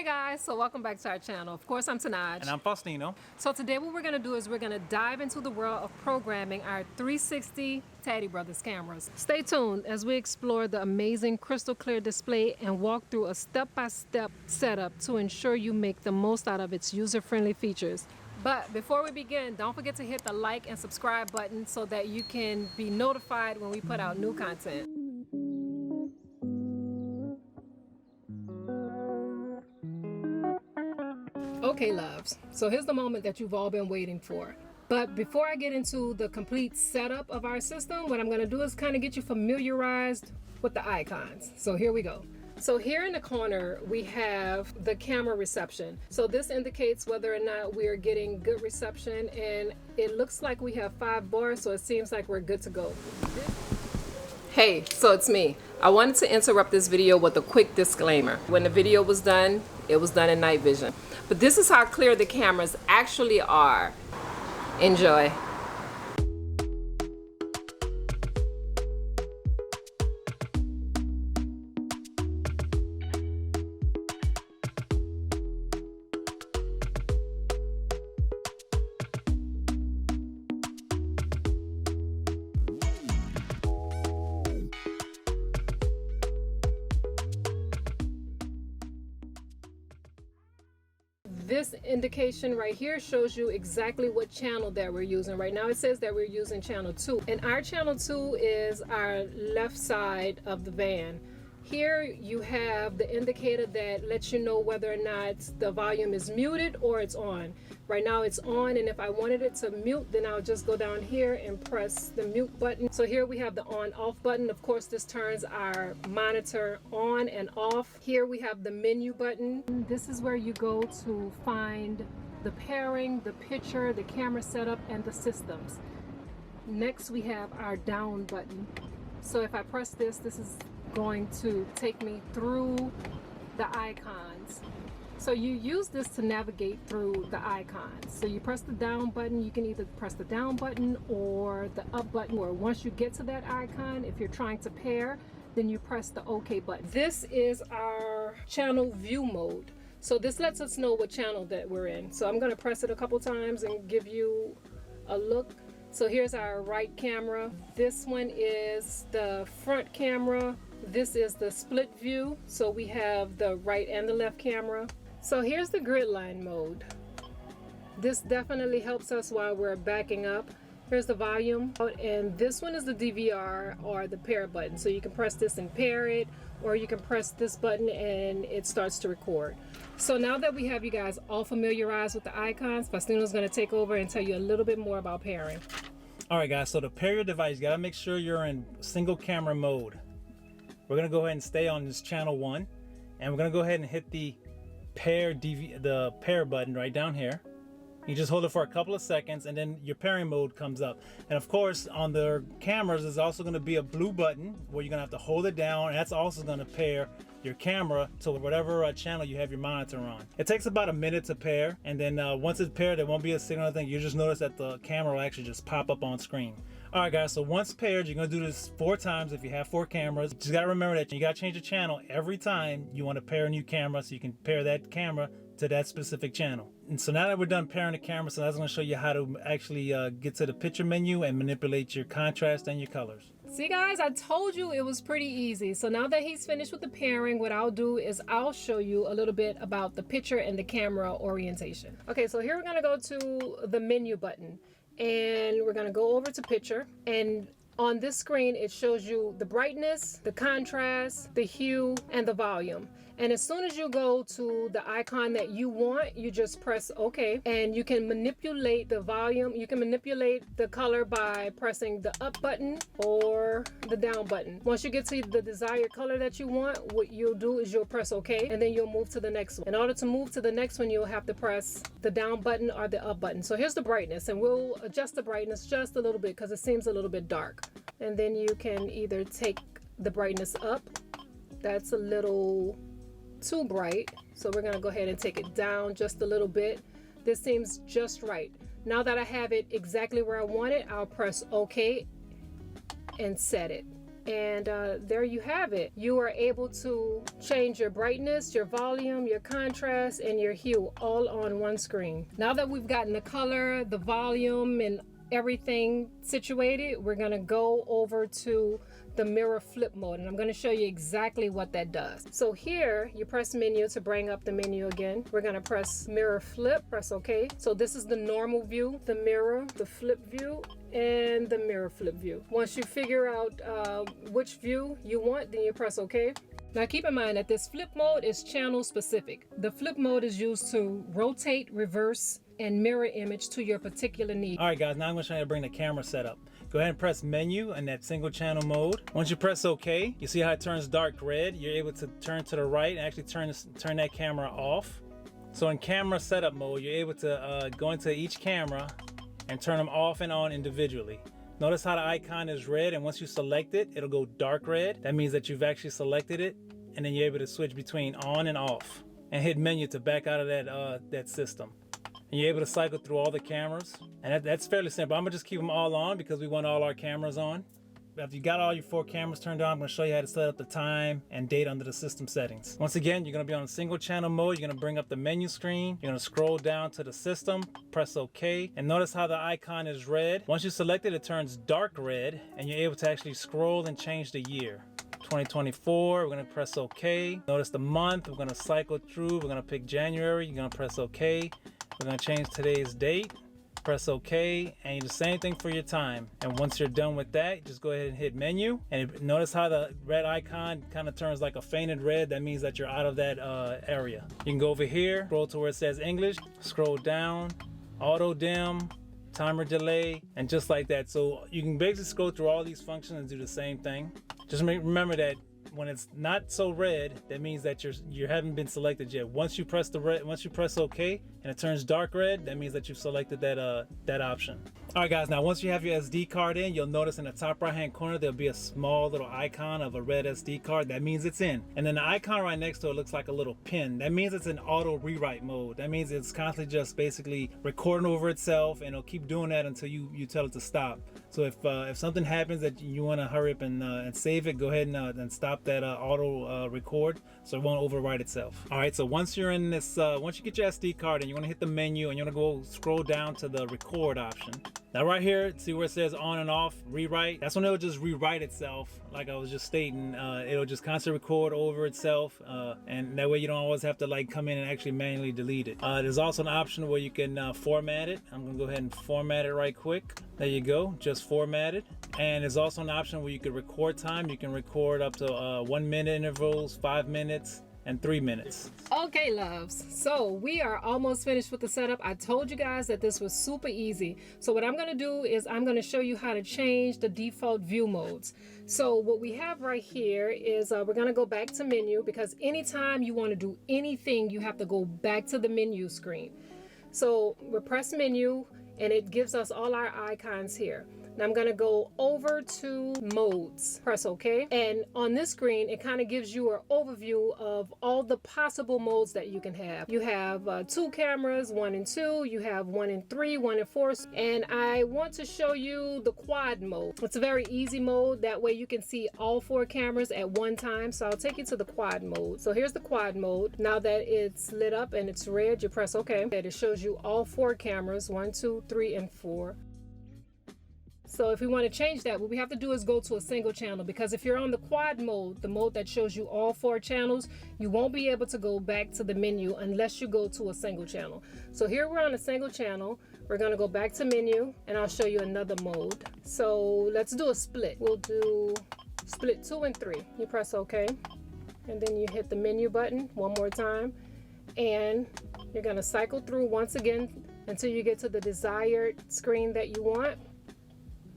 guys, so welcome back to our channel. Of course, I'm Tanaj. And I'm Faustino. So today what we're going to do is we're going to dive into the world of programming our 360 Tadi Brothers cameras. Stay tuned as we explore the amazing crystal clear display and walk through a step-by-step setup to ensure you make the most out of its user-friendly features. But before we begin, don't forget to hit the like and subscribe button so that you can be notified when we put out new content. Okay, loves, so here's the moment that you've all been waiting for. But before I get into the complete setup of our system, what I'm going to do is kind of get you familiarized with the icons. So here we go. So here in the corner, we have the camera reception. So this indicates whether or not we're getting good reception, and it looks like we have 5 bars, so it seems like we're good to go. Hey, so it's me. I wanted to interrupt this video with a quick disclaimer. When the video was done, it was done in night vision. But this is how clear the cameras actually are. Enjoy. This indication right here shows you exactly what channel that we're using. Right now it says that we're using channel 2, and our channel 2 is our left side of the van. Here you have the indicator that lets you know whether or not the volume is muted or it's on. Right now it's on, and if I wanted it to mute, then I'll just go down here and press the mute button. So here we have the on off button. Of course, this turns our monitor on and off. Here we have the menu button. This is where you go to find the pairing, the picture, the camera setup, and the systems. Next we have our down button. So if I press this, this is going to take me through the icons. So you use this to navigate through the icons. So you press the down button, you can either press the down button or the up button, or once you get to that icon, if you're trying to pair, then you press the OK button. This is our channel view mode. So this lets us know what channel that we're in. So I'm going to press it a couple times and give you a look. So here's our right camera. This one is the front camera. This is the split view. So we have the right and the left camera. So here's the grid line mode. This definitely helps us while we're backing up. Here's the volume, and this one is the DVR or the pair button. So you can press this and pair it, or you can press this button and it starts to record. So now that we have you guys all familiarized with the icons, Faustino's going to take over and tell you a little bit more about pairing. All right, guys, so to pair your device, you got to make sure you're in single camera mode. We're going to go ahead and stay on this channel 1, and we're going to go ahead and hit the pair button right down here. You just hold it for a couple of seconds, and then your pairing mode comes up. And of course, on the cameras, there's also going to be a blue button where you're going to have to hold it down, and that's also going to pair your camera to whatever channel you have your monitor on. It takes about a minute to pair, and then once it's paired, there won't be a signal or anything. You just notice that the camera will actually just pop up on screen. All right, guys, so once paired, you're going to do this 4 times if you have 4 cameras. Just got to remember that you got to change the channel every time you want to pair a new camera, so you can pair that camera to that specific channel. And so now that we're done pairing the camera, so that's going to show you how to actually get to the picture menu and manipulate your contrast and your colors. See guys, I told you it was pretty easy. So now that he's finished with the pairing, what I'll do is I'll show you a little bit about the picture and the camera orientation. Okay, so here we're going to go to the menu button, and we're going to go over to picture, and on this screen it shows you the brightness, the contrast, the hue, and the volume. And as soon as you go to the icon that you want, you just press OK, and you can manipulate the volume. You can manipulate the color by pressing the up button or the down button. Once you get to the desired color that you want, what you'll do is you'll press OK, and then you'll move to the next one. In order to move to the next one, you'll have to press the down button or the up button. So here's the brightness, and we'll adjust the brightness just a little bit because it seems a little bit dark. And then you can either take the brightness up. That's a little too bright, so we're going to go ahead and take it down just a little bit. This seems just right. Now that I have it exactly where I want it, I'll press OK and set it. And there you have it. You are able to change your brightness, your volume, your contrast, and your hue all on one screen. Now that we've gotten the color, the volume, and everything situated, we're gonna go over to the mirror flip mode, and I'm going to show you exactly what that does. So here you press menu to bring up the menu again. We're going to press mirror flip, press OK. So this is the normal view, the mirror, the flip view, and the mirror flip view. Once you figure out which view you want, then you press OK. Now keep in mind that this flip mode is channel specific. The flip mode is used to rotate, reverse, and mirror image to your particular need. All right guys, now I'm going to show you how to bring the camera setup. Go ahead and press menu in that single channel mode. Once you press OK, you see how it turns dark red. You're able to turn to the right and actually turn that camera off. So in camera setup mode, you're able to go into each camera and turn them off and on individually. Notice how the icon is red, and once you select it, it'll go dark red. That means that you've actually selected it, and then you're able to switch between on and off and hit menu to back out of that system. And you're able to cycle through all the cameras, and that's fairly simple. I'm gonna just keep them all on because we want all our cameras on. After you got all your 4 cameras turned on, I'm gonna show you how to set up the time and date under the system settings. Once again, you're gonna be on single channel mode. You're gonna bring up the menu screen. You're gonna scroll down to the system, press OK, and notice how the icon is red. Once you select it, it turns dark red, and you're able to actually scroll and change the year. 2024, we're gonna press OK. Notice the month, we're gonna cycle through. We're gonna pick January, you're gonna press OK. We're gonna change today's date, press OK, and you do the same thing for your time. And once you're done with that, just go ahead and hit menu. And notice how the red icon kind of turns like a fainted red. That means that you're out of that area. You can go over here, scroll to where it says English, scroll down, auto dim, timer delay, and just like that. So you can basically scroll through all these functions and do the same thing. Just remember that when it's not so red, that means that you haven't been selected yet. Once you press OK and it turns dark red, that means that you've selected that option. All right guys, now once you have your SD card in, you'll notice in the top right hand corner there'll be a small little icon of a red SD card. That means it's in. And then the icon right next to it looks like a little pin. That means it's in auto rewrite mode. That means it's constantly just basically recording over itself, and it'll keep doing that until you tell it to stop. So if something happens that you want to hurry up and save it, go ahead and stop that auto record so it won't overwrite itself. All right, so once you're in this, once you get your SD card and you want to hit the menu and you want to go scroll down to the record option. Now right here, see where it says on and off, rewrite? That's when it'll just rewrite itself. Like I was just stating, it'll just constantly record over itself, and that way you don't always have to like come in and actually manually delete it. There's also an option where you can format it. I'm gonna go ahead and format it right quick. There you go, just format it. And there's also an option where you can record time. You can record up to 1 minute intervals, 5 minutes, and 3 minutes. Okay loves, so we are almost finished with the setup. I told you guys that this was super easy. So what I'm going to do is I'm going to show you how to change the default view modes. So what we have right here is we're going to go back to menu, because anytime you want to do anything you have to go back to the menu screen. So we press menu and it gives us all our icons here. Now I'm going to go over to modes, press OK, and on this screen it kind of gives you an overview of all the possible modes that you can have. You have 2 cameras, 1 and 2, you have 1 and 3, 1 and 4, and I want to show you the quad mode. It's a very easy mode, that way you can see all 4 cameras at one time. So I'll take you to the quad mode. So here's the quad mode. Now that it's lit up and it's red, you press OK, and it shows you all 4 cameras, 1, 2, 3, and 4. So if we want to change that, what we have to do is go to a single channel, because if you're on the quad mode, the mode that shows you all 4 channels, you won't be able to go back to the menu unless you go to a single channel. So here we're on a single channel. We're going to go back to menu and I'll show you another mode. So let's do a split. We'll do split 2 and 3. You press OK, and then you hit the menu button one more time, and you're going to cycle through once again until you get to the desired screen that you want.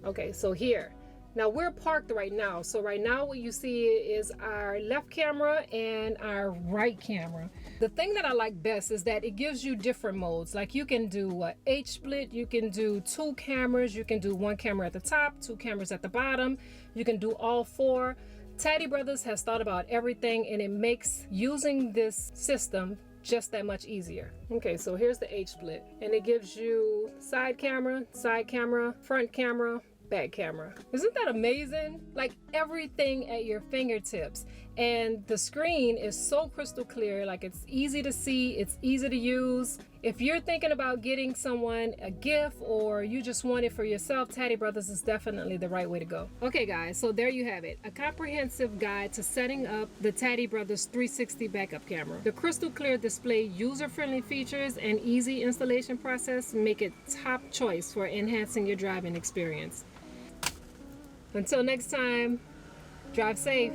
Okay, so here, now we're parked right now. So right now what you see is our left camera and our right camera. The thing that I like best is that it gives you different modes. Like you can do a H split, you can do 2 cameras, you can do 1 camera at the top, 2 cameras at the bottom, you can do all 4. Tadi Brothers has thought about everything, and it makes using this system just that much easier. Okay, so here's the H split, and it gives you side camera, front camera, back camera. Isn't that amazing? Like everything at your fingertips. And the screen is so crystal clear, like it's easy to see, it's easy to use. If you're thinking about getting someone a gift or you just want it for yourself, Tadi Brothers is definitely the right way to go. Okay guys, so there you have it. A comprehensive guide to setting up the Tadi Brothers 360 backup camera. The crystal clear display, user-friendly features, and easy installation process make it top choice for enhancing your driving experience. Until next time, drive safe.